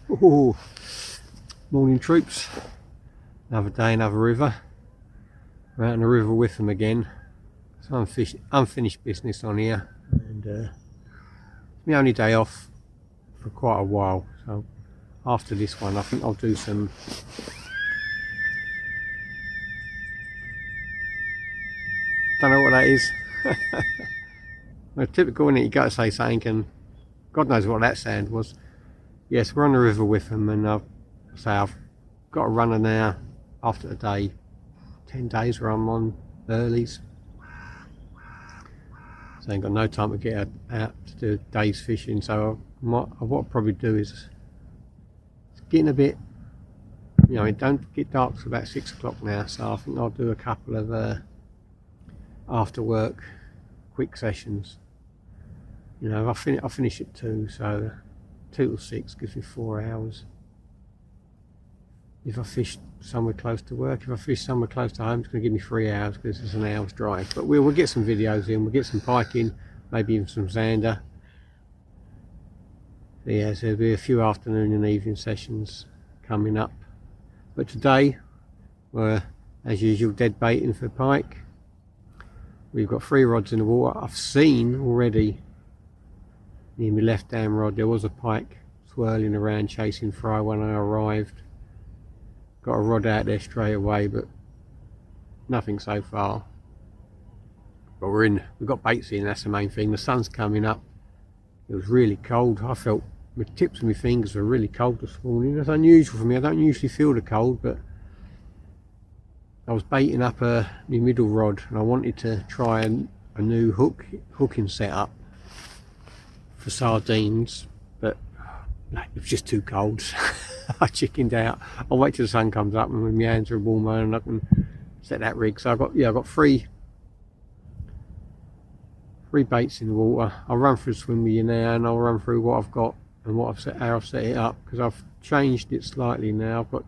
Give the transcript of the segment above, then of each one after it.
Ooh, morning troops. Another day, another river. We're out on the river with them again. Some unfinished business on here, and it's my only day off for quite a while. So after this one, I think I'll do some. Don't know what that is. Well, typical, isn't it? You got to say something, and God knows what that sound was. Yes, we're on the river with them, and I've got a runner now after the day, 10 days where I'm on earlies. So I ain't got no time to get out to do days fishing. So what I'll probably do is, it's getting a bit, you know, it don't get dark till about 6 o'clock now. So I think I'll do a couple of after work quick sessions. You know, I'll finish at 2, so 2 till 6 gives me 4 hours. If I fish somewhere close to work, if I fish somewhere close to home, it's going to give me 3 hours because it's an hour's drive. But we'll get some videos in, we'll get some pike in, maybe even some zander. So yeah, so there'll be a few afternoon and evening sessions coming up. But today, we're, as usual, dead baiting for pike. We've got 3 rods in the water. I've seen already, near my left hand rod, there was a pike swirling around chasing fry when I arrived. Got a rod out there straight away, but nothing so far. But we've got baits in, that's the main thing. The sun's coming up. It was really cold. I felt the tips of my fingers were really cold this morning. That's unusual for me. I don't usually feel the cold, but I was baiting up my middle rod, and I wanted to try a new hooking setup for sardines, but no, it was just too cold. I chickened out. I'll wait till the sun comes up, and when my hands are warmer and I can set that rig. So I've got three baits in the water. I'll run through the swim with you now, and I'll run through what I've got and how I've set it up, because I've changed it slightly now. I've got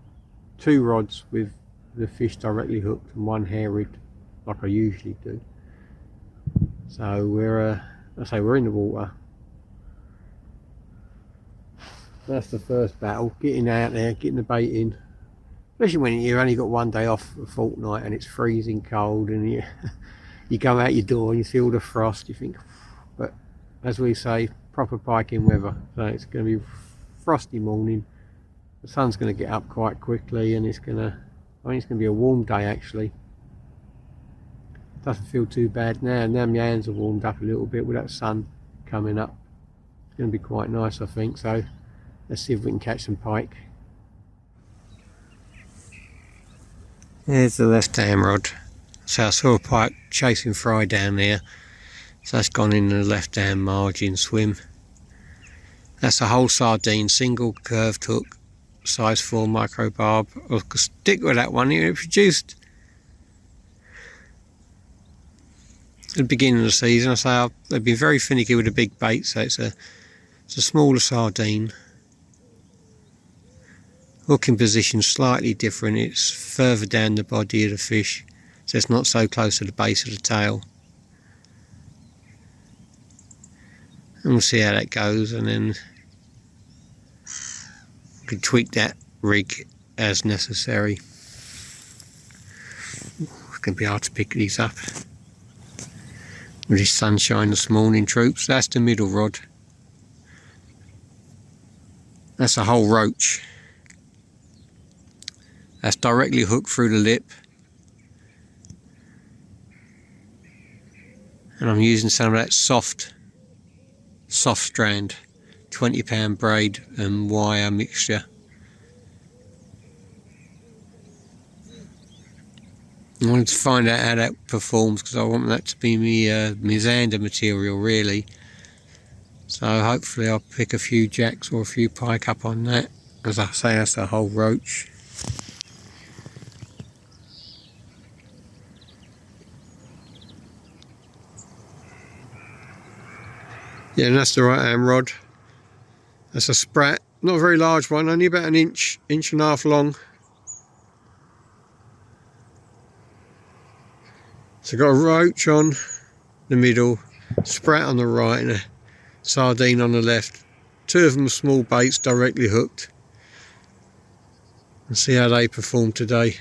2 rods with the fish directly hooked and 1 hair rigged like I usually do. So we're in the water. That's the first battle, getting out there, getting the bait in. Especially when you've only got 1 day off a fortnight and it's freezing cold, and you come out your door and you feel the frost, you think, but as we say, proper piking weather. So it's going to be frosty morning, the sun's going to get up quite quickly, and I think it's going to be a warm day actually. Doesn't feel too bad now my hands are warmed up a little bit with that sun coming up. It's going to be quite nice, I think. So let's see if we can catch some pike. There's the left hand rod. So I saw a pike chasing fry down there. So that's gone in the left hand margin swim. That's a whole sardine, single curved hook, size 4 micro barb. I'll stick with that one. It produced at the beginning of the season. I say they've been very finicky with the big bait, so it's a smaller sardine. Hooking position slightly different, it's further down the body of the fish, so it's not so close to the base of the tail. And we'll see how that goes, and then we can tweak that rig as necessary. It's going to be hard to pick these up with this sunshine this morning, troops. That's the middle rod. That's a whole roach. That's directly hooked through the lip, and I'm using some of that soft strand 20-pound braid and wire mixture. I wanted to find out how that performs, because I want that to be my zander material really. So hopefully I'll pick a few jacks or a few pike up on that. As I say, that's a whole roach. Yeah, and that's the right hand rod. That's a sprat, not a very large one, only about an inch and a half long. So got a roach on the middle, sprat on the right, and a sardine on the left. 2 of them are small baits directly hooked. and see how they perform today.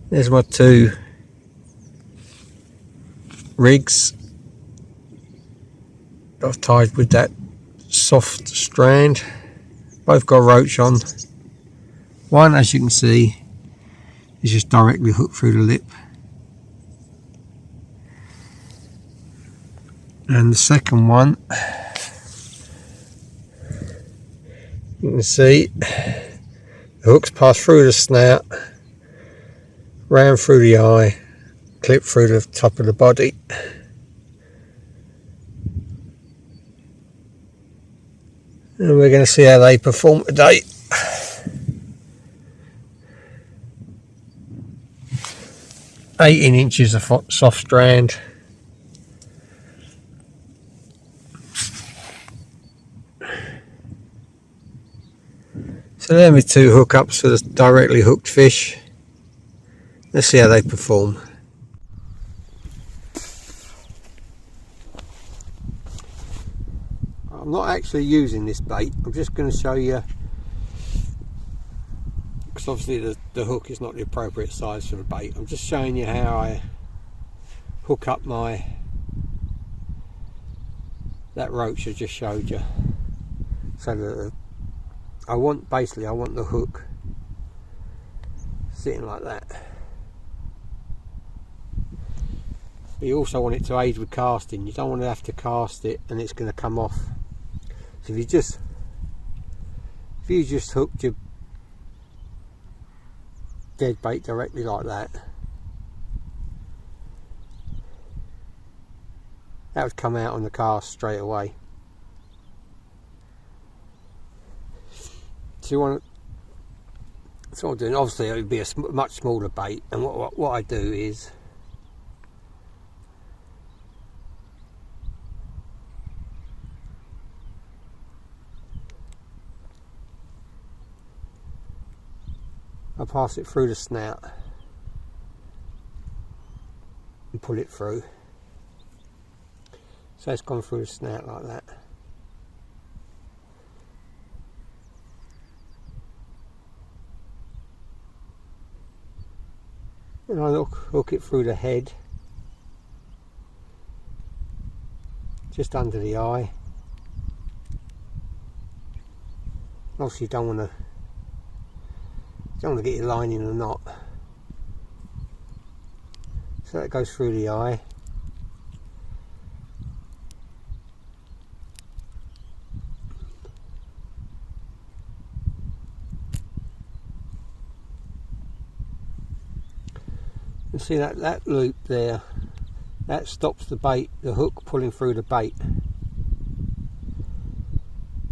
There's my two rigs that I've tied with that soft strand. Both got a roach on. One, as you can see, is just directly hooked through the lip. And the second one, you can see the hooks pass through the snout, round through the eye, clip through the top of the body. And we're going to see how they perform today. "18 inches of soft strand. So there are my two hookups for the directly hooked fish. Let's see how they perform. I'm not actually using this bait. I'm just going to show you, because obviously the hook is not the appropriate size for the bait. I'm just showing you how I hook up that roach I just showed you. So that I want the hook sitting like that. But you also want it to aid with casting. You don't want to have to cast it and it's going to come off. So if you just hooked your dead bait directly like that, that would come out on the cast straight away. So you want to, that's what I'm doing. Obviously it would be a much smaller bait, and what I do is I pass it through the snout and pull it through. So it's gone through the snout like that. And I hook it through the head, just under the eye. Obviously you don't want to get your line in a knot. So that goes through the eye. You see that loop there, that stops the bait, the hook pulling through the bait.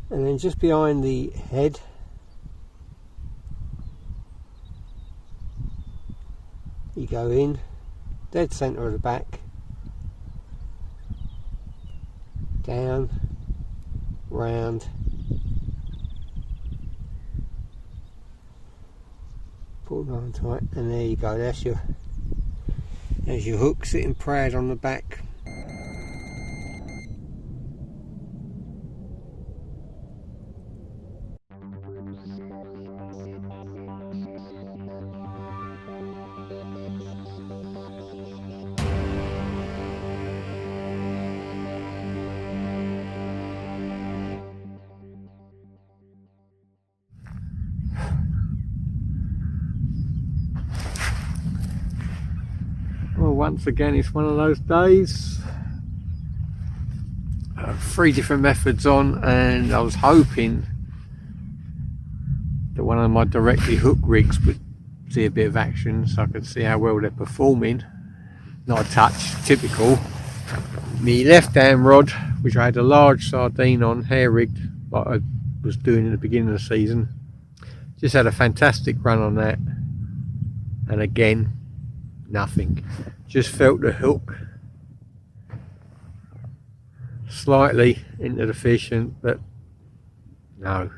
And then just behind the head, you go in, dead centre of the back, down, round, pull down tight, and there you go. There's your hook sitting proud on the back. once again it's one of those days. 3 different methods on, and I was hoping that one of my directly hooked rigs would see a bit of action so I could see how well they're performing. Not a touch, typical. My left hand rod, which I had a large sardine on, hair rigged like I was doing in the beginning of the season, just had a fantastic run on that, and again nothing. Just felt the hook slightly into the fish, but no.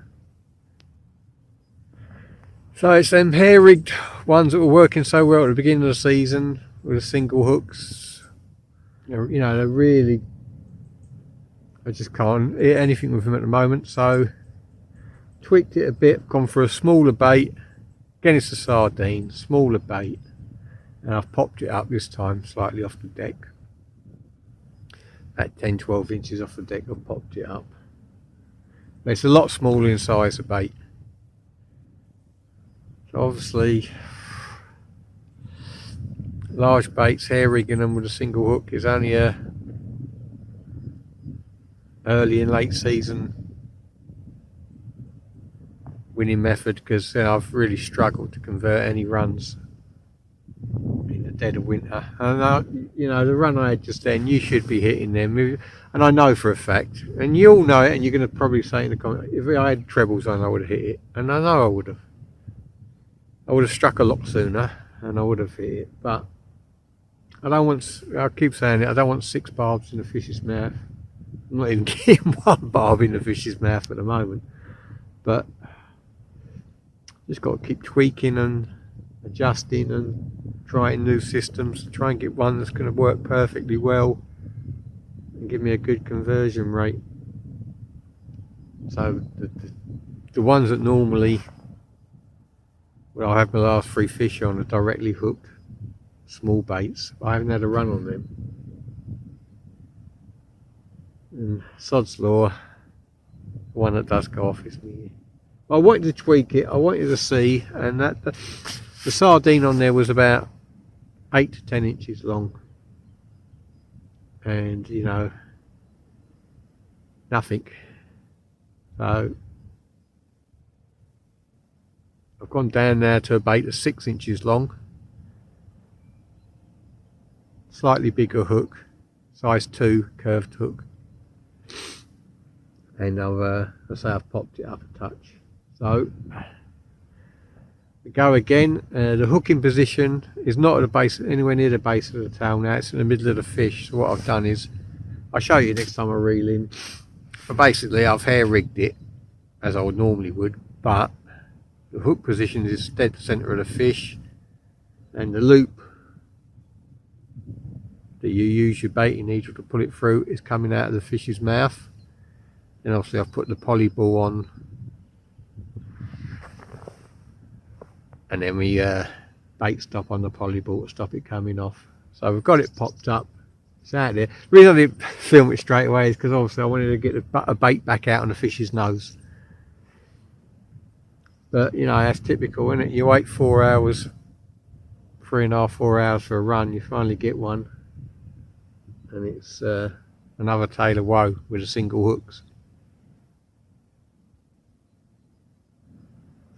So it's them hair rigged ones that were working so well at the beginning of the season with the single hooks. You know, they're really, I just can't hit anything with them at the moment. So tweaked it a bit, gone for a smaller bait. Again, it's a sardine, smaller bait, and I've popped it up this time slightly off the deck. At 10-12 inches off the deck, I've popped it up. But it's a lot smaller in size of bait. So obviously, large baits, hair rigging them with a single hook is only a early and late season winning method, because I've really struggled to convert any runs in the dead of winter. And you know, the run I had just then, you should be hitting them, and I know for a fact, and you all know it, and you're going to probably say in the comments, if I had trebles on I would have hit it, and I know I would have. I would have struck a lot sooner and I would have hit it, but I don't want, I keep saying it, I don't want 6 barbs in a fish's mouth. I'm not even getting 1 barb in the fish's mouth at the moment, but just got to keep tweaking and adjusting and trying new systems to try and get one that's going to work perfectly well and give me a good conversion rate. So the ones that normally, well, I have my last 3 fish on are directly hooked small baits. I haven't had a run on them. And sod's law, the one that does go off is me. I wanted to tweak it, I wanted to see, and that the sardine on there was about 8 to 10 inches long, and you know, nothing. So I've gone down now to a bait that's 6 inches long, slightly bigger hook, size 2 curved hook, and I've popped it up a touch. So we go again. The hooking position is not at the base, anywhere near the base of the tail now, it's in the middle of the fish. So what I've done is, I'll show you next time I reel in, but basically I've hair rigged it as I would normally would, but the hook position is dead center of the fish, and the loop that you use your baiting needle to pull it through is coming out of the fish's mouth. And obviously I've put the poly ball on, and then we bait stop on the poly ball to stop it coming off. So we've got it popped up, it's out there. The reason I didn't film it straight away is because obviously I wanted to get a bait back out on the fish's nose. But you know, that's typical, isn't it? You wait 4 hours, 3.5, 4 hours for a run, you finally get one, and it's another tale of woe with the single hooks.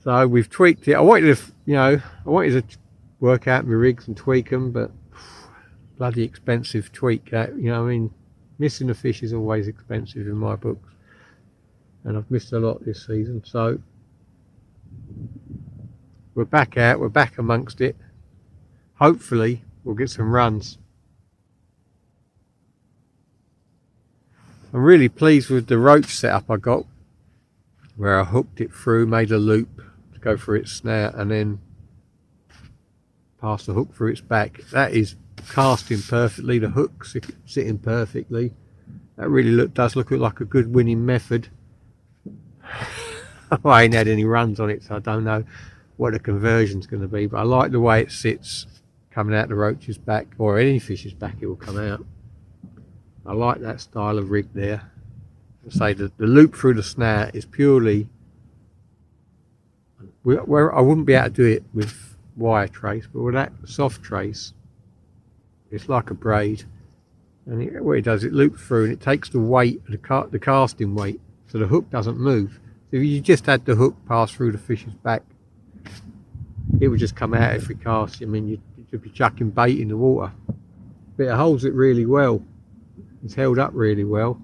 So we've tweaked it. I wanted to, you know, I wanted to work out my rigs and tweak them, but bloody expensive tweak that, you know, I mean, missing a fish is always expensive in my books, and I've missed a lot this season. So we're back out, we're back amongst it. Hopefully we'll get some runs. I'm really pleased with the roach setup I got, where I hooked it through, made a loop to go through its snout, and then passed the hook through its back. That is casting perfectly, the hook's sitting perfectly. That really does look like a good winning method. I ain't had any runs on it, so I don't know what the conversion's going to be, but I like the way it sits coming out the roach's back, or any fish's back it will come out. I like that style of rig there. I say the loop through the snout is purely where I wouldn't be able to do it with wire trace, but with that soft trace It's like a braid, and what it does, it loops through and it takes the weight of the casting weight, so the hook doesn't move. So if you just had the hook pass through the fish's back, it would just come out every cast. I mean, you'd be chucking bait in the water. But it holds it really well. It's held up really well.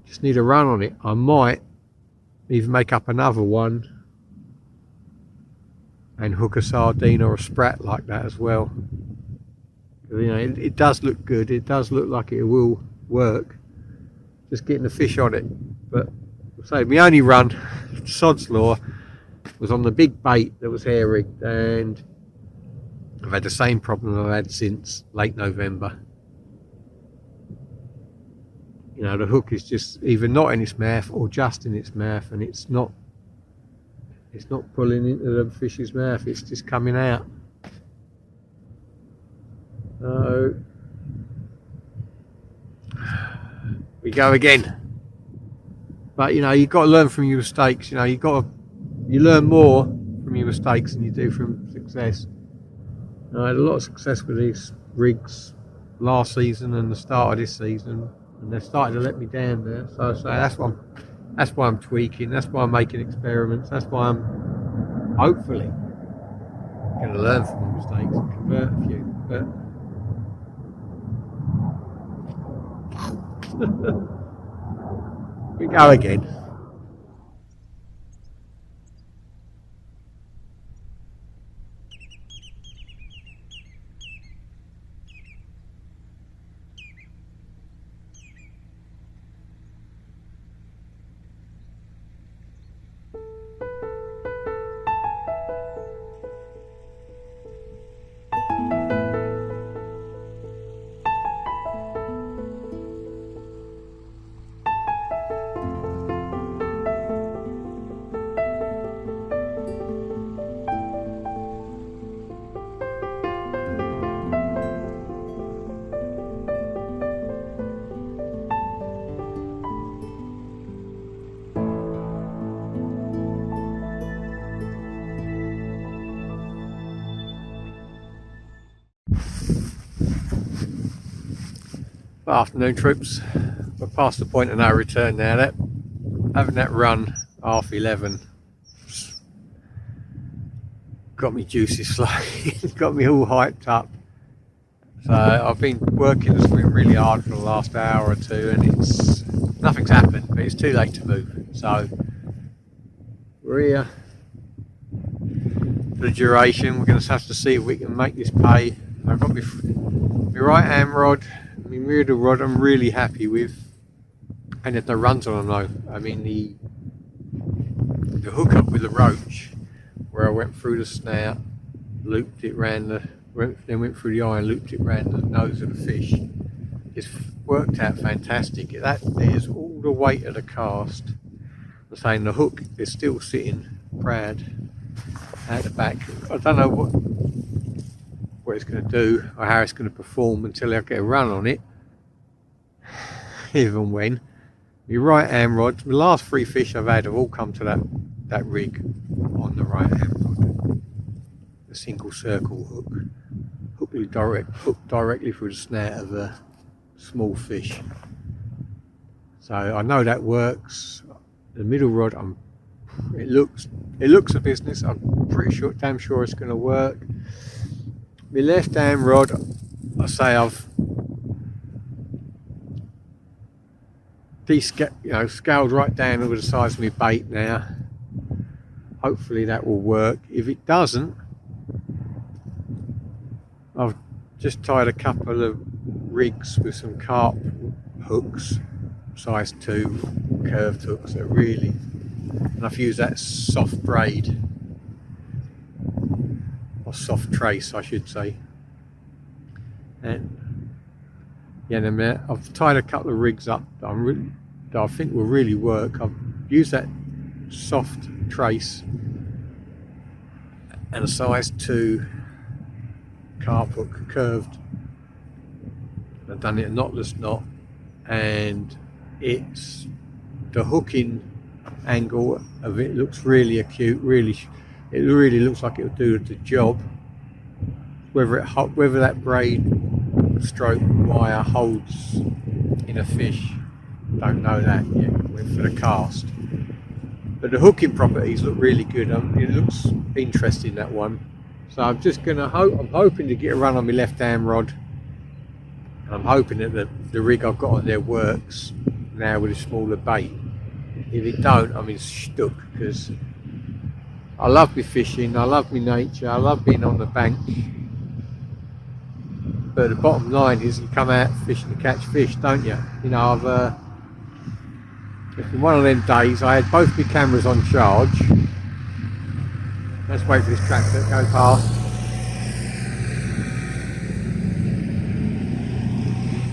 Just need a run on it. I might even make up another one and hook a sardine or a sprat like that as well. You know, it does look good. It does look like it will work. Just getting the fish on it. But say my only run, sod's law, was on the big bait that was hair rigged, and I've had the same problem I've had since late November. You know, the hook is just either not in its mouth or just in its mouth, and it's not pulling into the fish's mouth, it's just coming out. So we go again. But you know, you've got to learn from your mistakes. You know, you learn more from your mistakes than you do from success. I had a lot of success with these rigs last season and the start of this season, and they're starting to let me down there. So that's why I'm tweaking. That's why I'm making experiments. That's why I'm hopefully going to learn from my mistakes and convert a few. But we go again. Afternoon troops, we're past the point of no return now. Having that run 11:30 got me juices flowing, got me all hyped up. So I've been working this week really hard for the last hour or two, and nothing's happened, but it's too late to move. So we're here for the duration. We're going to have to see if we can make this pay. I've got my right hand rod, my middle rod I'm really happy with, and there's no runs on them though. I mean the hook up with the roach, where I went through the snout, looped it round then went through the eye and looped it round the nose of the fish. It's worked out fantastic. That there's all the weight of the cast. I'm saying the hook is still sitting proud at the back. I don't know what it's going to do or how it's going to perform until I get a run on it. Even when my right hand rods, the last 3 fish I've had have all come to that rig on the right hand rod, the single circle hook, hooked directly through the snout of a small fish. So I know that works. The middle rod, it looks a business. I'm pretty sure, damn sure it's going to work. My left hand rod, I say I've scaled right down over the size of my bait now. Hopefully that will work. If it doesn't, I've just tied a couple of rigs with some carp hooks, size 2 curved hooks that really, and I've used that soft braid, or soft trace I should say, and yeah, then I've tied a couple of rigs up that I think will really work. I've used that soft trace and a size 2 carp hook curved. I've done it a knotless knot, and it's the hooking angle of it looks really acute. It really looks like it'll do the job. whether that braid stroke wire holds in a fish, don't know that yet. Went for the cast, but the hooking properties look really good. It looks interesting, that one. So I'm just gonna I'm hoping to get a run on my left hand rod. I'm hoping that the rig I've got on there works now with a smaller bait. If it don't, I'm in stuck, because I love me fishing, I love me nature, I love being on the bank. But the bottom line is, you come out fishing to catch fish, don't you? You know, it's been one of them days. I had both my cameras on charge. Let's wait for this tractor to go past.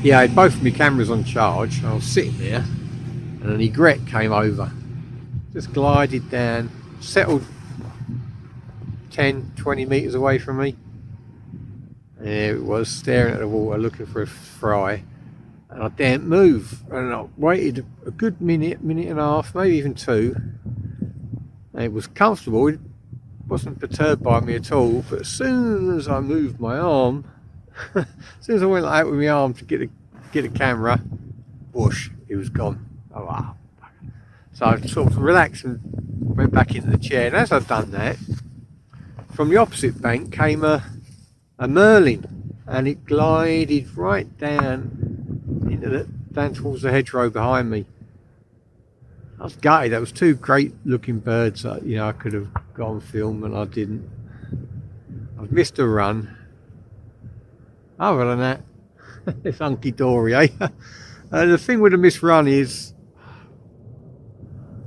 Yeah, I had both of my cameras on charge. I was sitting there, and an egret came over. Just glided down, settled 10, 20 metres away from me. And there it was, staring at the water, looking for a fry. And I didn't move. And I waited a good minute, minute and a half, maybe even two. And it was comfortable. It wasn't perturbed by me at all. But as soon as I moved my arm, as soon as I went out with my arm to get a camera, whoosh, it was gone. Oh wow. So I sort of relaxed and went back into the chair. And as I'd done that, from the opposite bank came a merlin, and it glided right down towards the hedgerow behind me. I was gutted. That was two great looking birds that, you know, I could have got on film, and I didn't. I've missed a run. Other than that, it's hunky dory, eh? The thing with a missed run is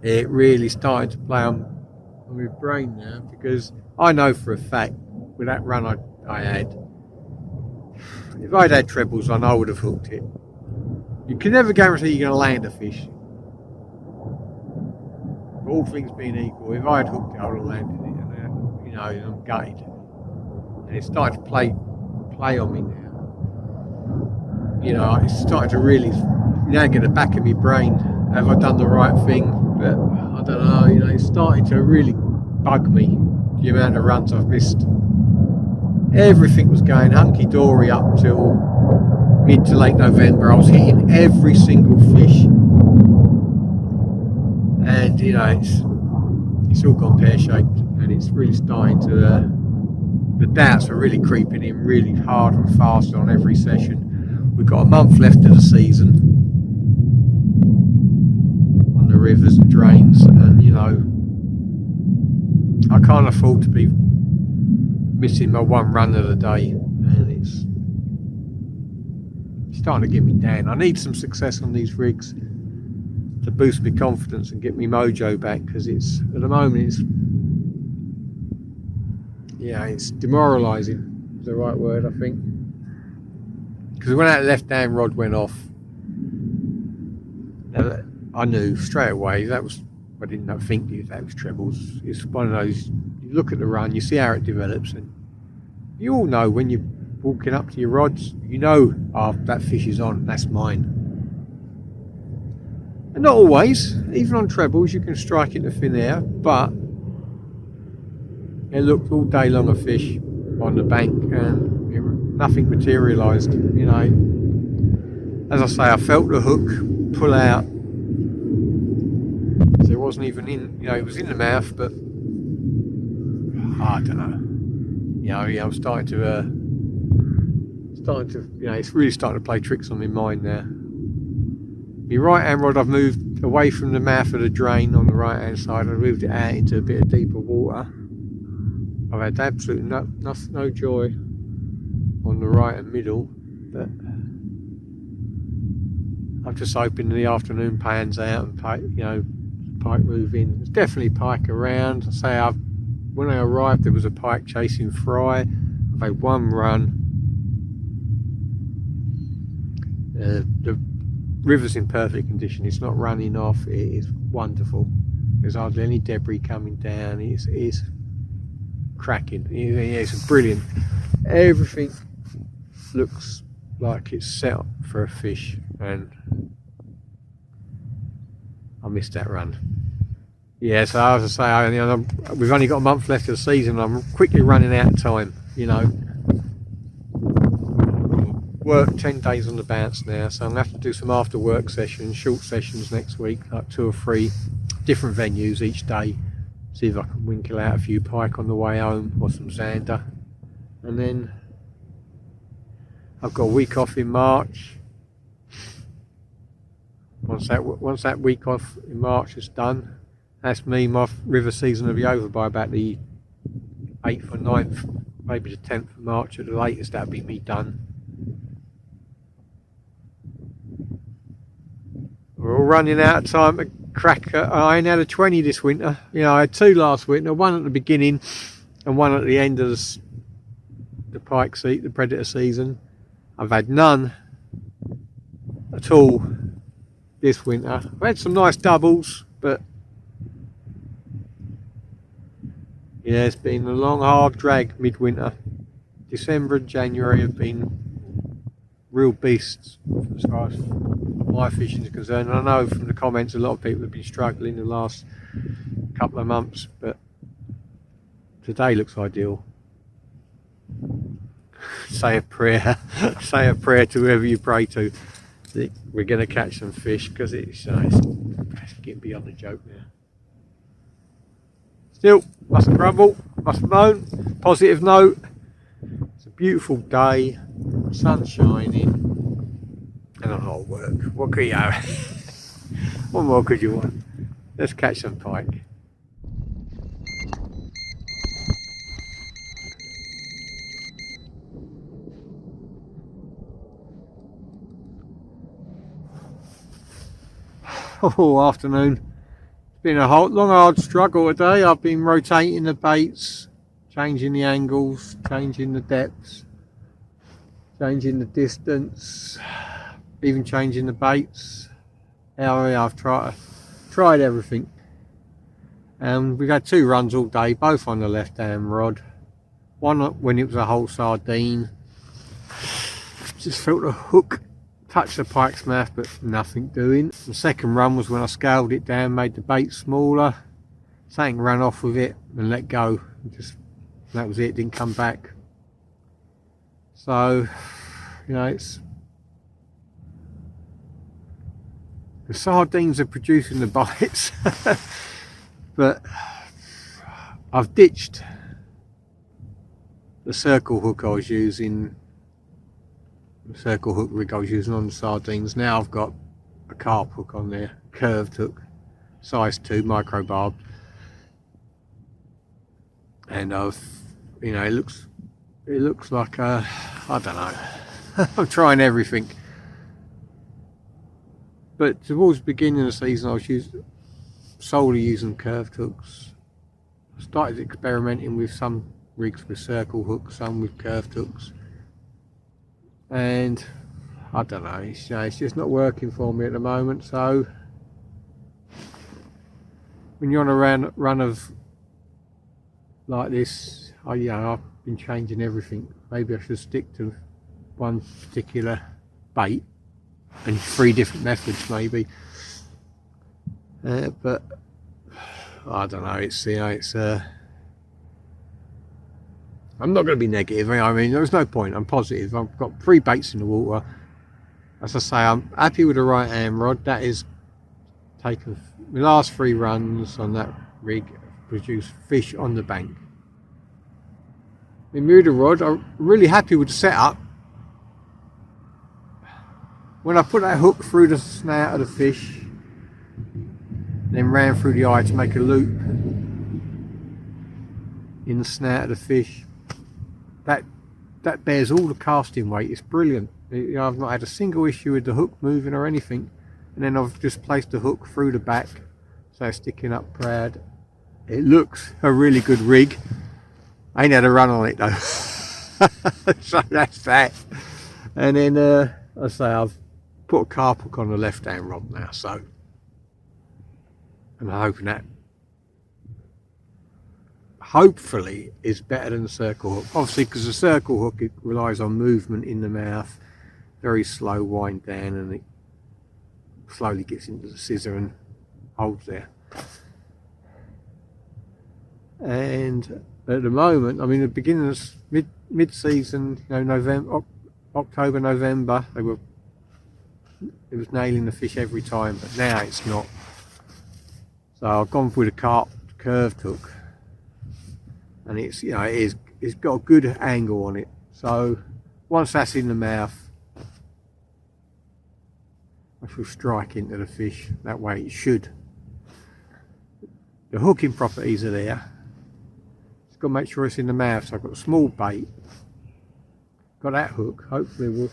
it really started to play on my brain now, because I know for a fact with that run I had, if I'd had trebles on, I would have hooked it. You can never guarantee you're going to land a fish. All things being equal, if I had hooked it, I would have landed it. And, you know, I'm gutted. And it's starting to play on me now. You know, it's starting to really now get the back of my brain. Have I done the right thing? But I don't know. You know, it's starting to really bug me, the amount of runs I've missed. Everything was going hunky-dory up till mid to late November. I was hitting every single fish, and you know, it's all gone pear-shaped, and it's really starting to the doubts are really creeping in really hard and fast on every session. We've got a month left of the season on the rivers and drains, and you know, I can't afford to be missing my one run of the day, and it's starting to get me down. I need some success on these rigs to boost my confidence and get me mojo back, because it's, at the moment, it's demoralising is the right word, I think. Because when that left hand rod went off, I knew straight away I didn't think that was trebles. It's one of those, you look at the run, you see how it develops, and you all know when you're walking up to your rods, you know, oh, that fish is on, that's mine. And not always, even on trebles you can strike into thin air, but it looked all day long a fish on the bank, and nothing materialised, you know. As I say, I felt the hook pull out. So it wasn't even in, you know, it was in the mouth, but I don't know. You know, yeah, I'm starting to, you know, it's really starting to play tricks on my mind now. My right hand rod, I've moved away from the mouth of the drain on the right hand side. I've moved it out into a bit of deeper water. I've had absolutely no joy on the right and middle, but I'm just hoping the afternoon pans out and pike, you know, pike move in. There's definitely pike around. I say when I arrived, there was a pike chasing fry. I've had one run. The river's in perfect condition. It's not running off. It is wonderful. There's hardly any debris coming down. It's cracking. It's brilliant. Everything looks like it's set up for a fish, and I missed that run. Yeah, so as I say, we've only got a month left of the season. I'm quickly running out of time, you know. worked 10 days on the bounce now, so I'm going to have to do some after work sessions, short sessions next week, like 2 or 3 different venues each day. See if I can winkle out a few pike on the way home or some zander. And then I've got a week off in March. Once that week off in March is done, that's me, my river season will be over by about the 8th or 9th, maybe the 10th of March at the latest. That'll be me done. We're all running out of time to crack. I ain't had a 20 this winter. You know, I had 2 last winter, one at the beginning and one at the end of the pike seat, the predator season. I've had none at all this winter. I've had some nice doubles, but yeah, it's been a long, hard drag midwinter. December and January have been real beasts as far as my fishing is concerned. And I know from the comments a lot of people have been struggling the last couple of months, but today looks ideal. Say a prayer, say a prayer to whoever you pray to. We're going to catch some fish, because it's getting beyond the joke now. Still, mustn't grumble, mustn't moan. Positive note, it's a beautiful day, sun's shining, and I'm not at work. What could you have? What more could you want? Let's catch some pike. Oh, afternoon. It's been a long, hard struggle today. I've been rotating the baits, changing the angles, changing the depths, changing the distance, even changing the baits. I've tried everything. And we've had 2 runs all day, both on the left-hand rod. One when it was a whole sardine. Just felt the hook touch the pike's mouth, but nothing doing. The second run was when I scaled it down, made the bait smaller. Something ran off with it and let go. That was it, didn't come back. So, you know, the sardines are producing the bites. But I've ditched the circle hook I was using. The circle hook rig I was using on the sardines. Now I've got a carp hook on there, curved hook, size 2, micro barb, and you know, it looks like I don't know. I'm trying everything, but towards the beginning of the season I was solely using curved hooks. I started experimenting with some rigs with circle hooks, some with curved hooks. And I don't know, it's just not working for me at the moment. So when you're on a run of like this, I've been changing everything. Maybe I should stick to one particular bait and 3 different methods maybe. But I don't know, I'm not going to be negative. I mean, there's no point. I'm positive. I've got 3 baits in the water. As I say, I'm happy with the right hand rod. That is taken the last 3 runs on that rig, produced fish on the bank. The Bermuda rod, I'm really happy with the setup. When I put that hook through the snout of the fish, then ran through the eye to make a loop in the snout of the fish, that bears all the casting weight. It's brilliant. I've not had a single issue with the hook moving or anything. And then I've just placed the hook through the back, so it's sticking up proud. It looks a really good rig. I ain't had a run on it though. So that's that. And then I say I've put a carp hook on the left hand rod now, so I'm hoping that hopefully is better than the circle hook. Obviously, because the circle hook, it relies on movement in the mouth, very slow wind down, and it slowly gets into the scissor and holds there. And at the moment, I mean, the beginning of mid-season, you know, October, November, it was nailing the fish every time, but now it's not. So I've gone with a curved hook, and it's, you know, it's got a good angle on it. So once that's in the mouth, I shall strike into the fish. That way it should. The hooking properties are there. Just got to make sure it's in the mouth. So I've got a small bait, got that hook. Hopefully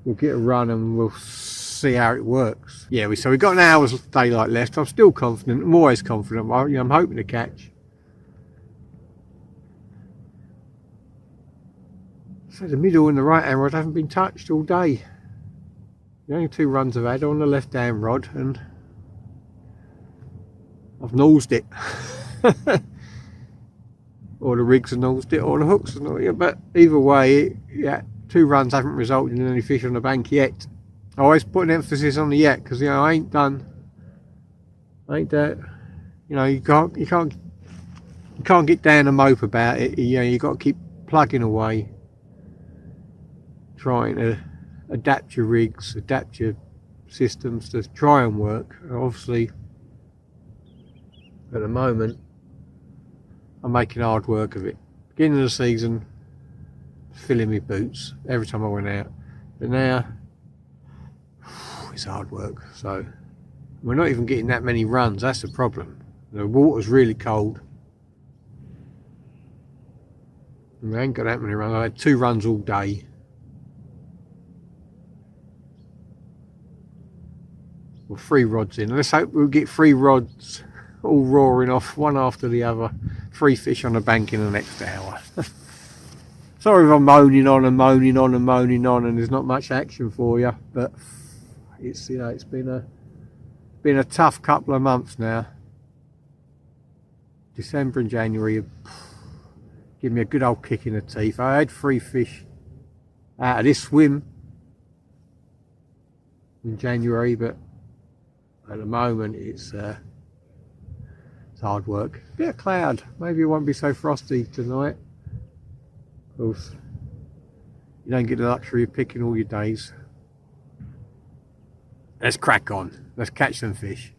we'll get a run and we'll see how it works. Yeah, so we've got an hour's daylight left. I'm still confident. I'm always confident. I'm hoping to catch. So the middle and the right hand rod haven't been touched all day. The only two runs I've had are on the left hand rod, and I've nosed it. Or the rigs have nosed it, or the hooks have nosed it. But either way, yeah, 2 runs haven't resulted in any fish on the bank yet. I always put an emphasis on the yet, because, you know, I ain't done. You know, you can't get down and mope about it. You know, you got to keep plugging away, trying to adapt your rigs, adapt your systems to try and work. Obviously, at the moment, I'm making hard work of it. Beginning of the season, filling my boots every time I went out, but now it's hard work. So we're not even getting that many runs. That's the problem. The water's really cold. And I ain't got that many runs. I had 2 runs all day. Well, 3 rods in. Let's hope we'll get 3 rods all roaring off, one after the other. 3 fish on the bank in the next hour. Sorry if I'm moaning on and moaning on and moaning on, and there's not much action for you, but it's, you know, it's been a tough couple of months now. December and January have given me a good old kick in the teeth. I had 3 fish out of this swim in January, but at the moment it's hard work. Bit of cloud. Maybe it won't be so frosty tonight. Of course, you don't get the luxury of picking all your days. Let's crack on. Let's catch some fish.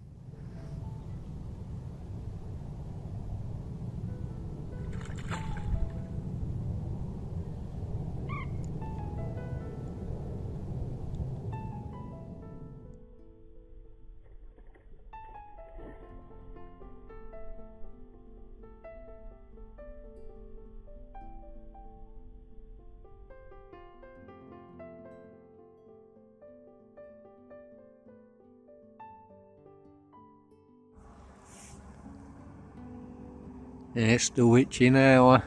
It's the witching hour.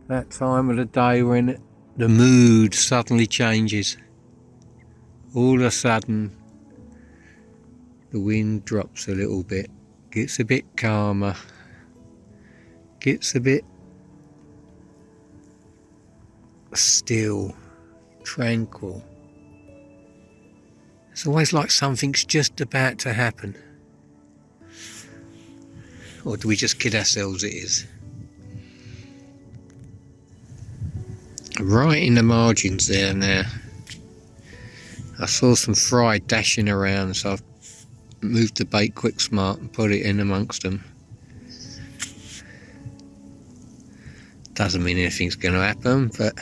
That time of the day when the mood suddenly changes. All of a sudden, the wind drops a little bit, gets a bit calmer, gets a bit still, tranquil. It's always like something's just about to happen. Or do we just kid ourselves it is? Right in the margins there now. I saw some fry dashing around, so I've moved the bait quick smart and put it in amongst them. Doesn't mean anything's going to happen, but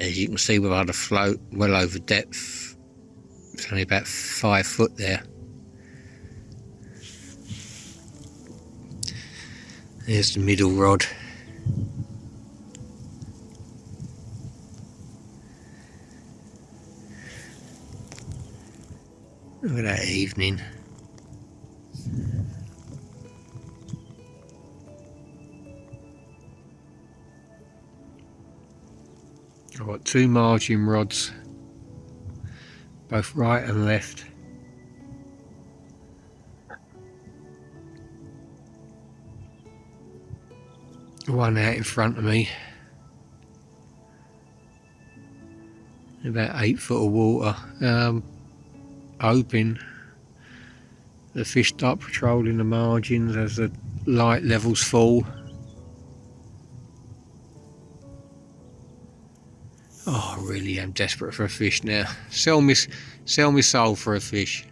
as you can see, we've had a float well over depth. It's only about 5 foot there. There's the middle rod. Look at that evening. I've got 2 margin rods, both right and left. One out in front of me, about 8 foot of water. Hoping the fish start patrolling the margins as the light levels fall. Oh, I really am desperate for a fish now. Sell me soul for a fish.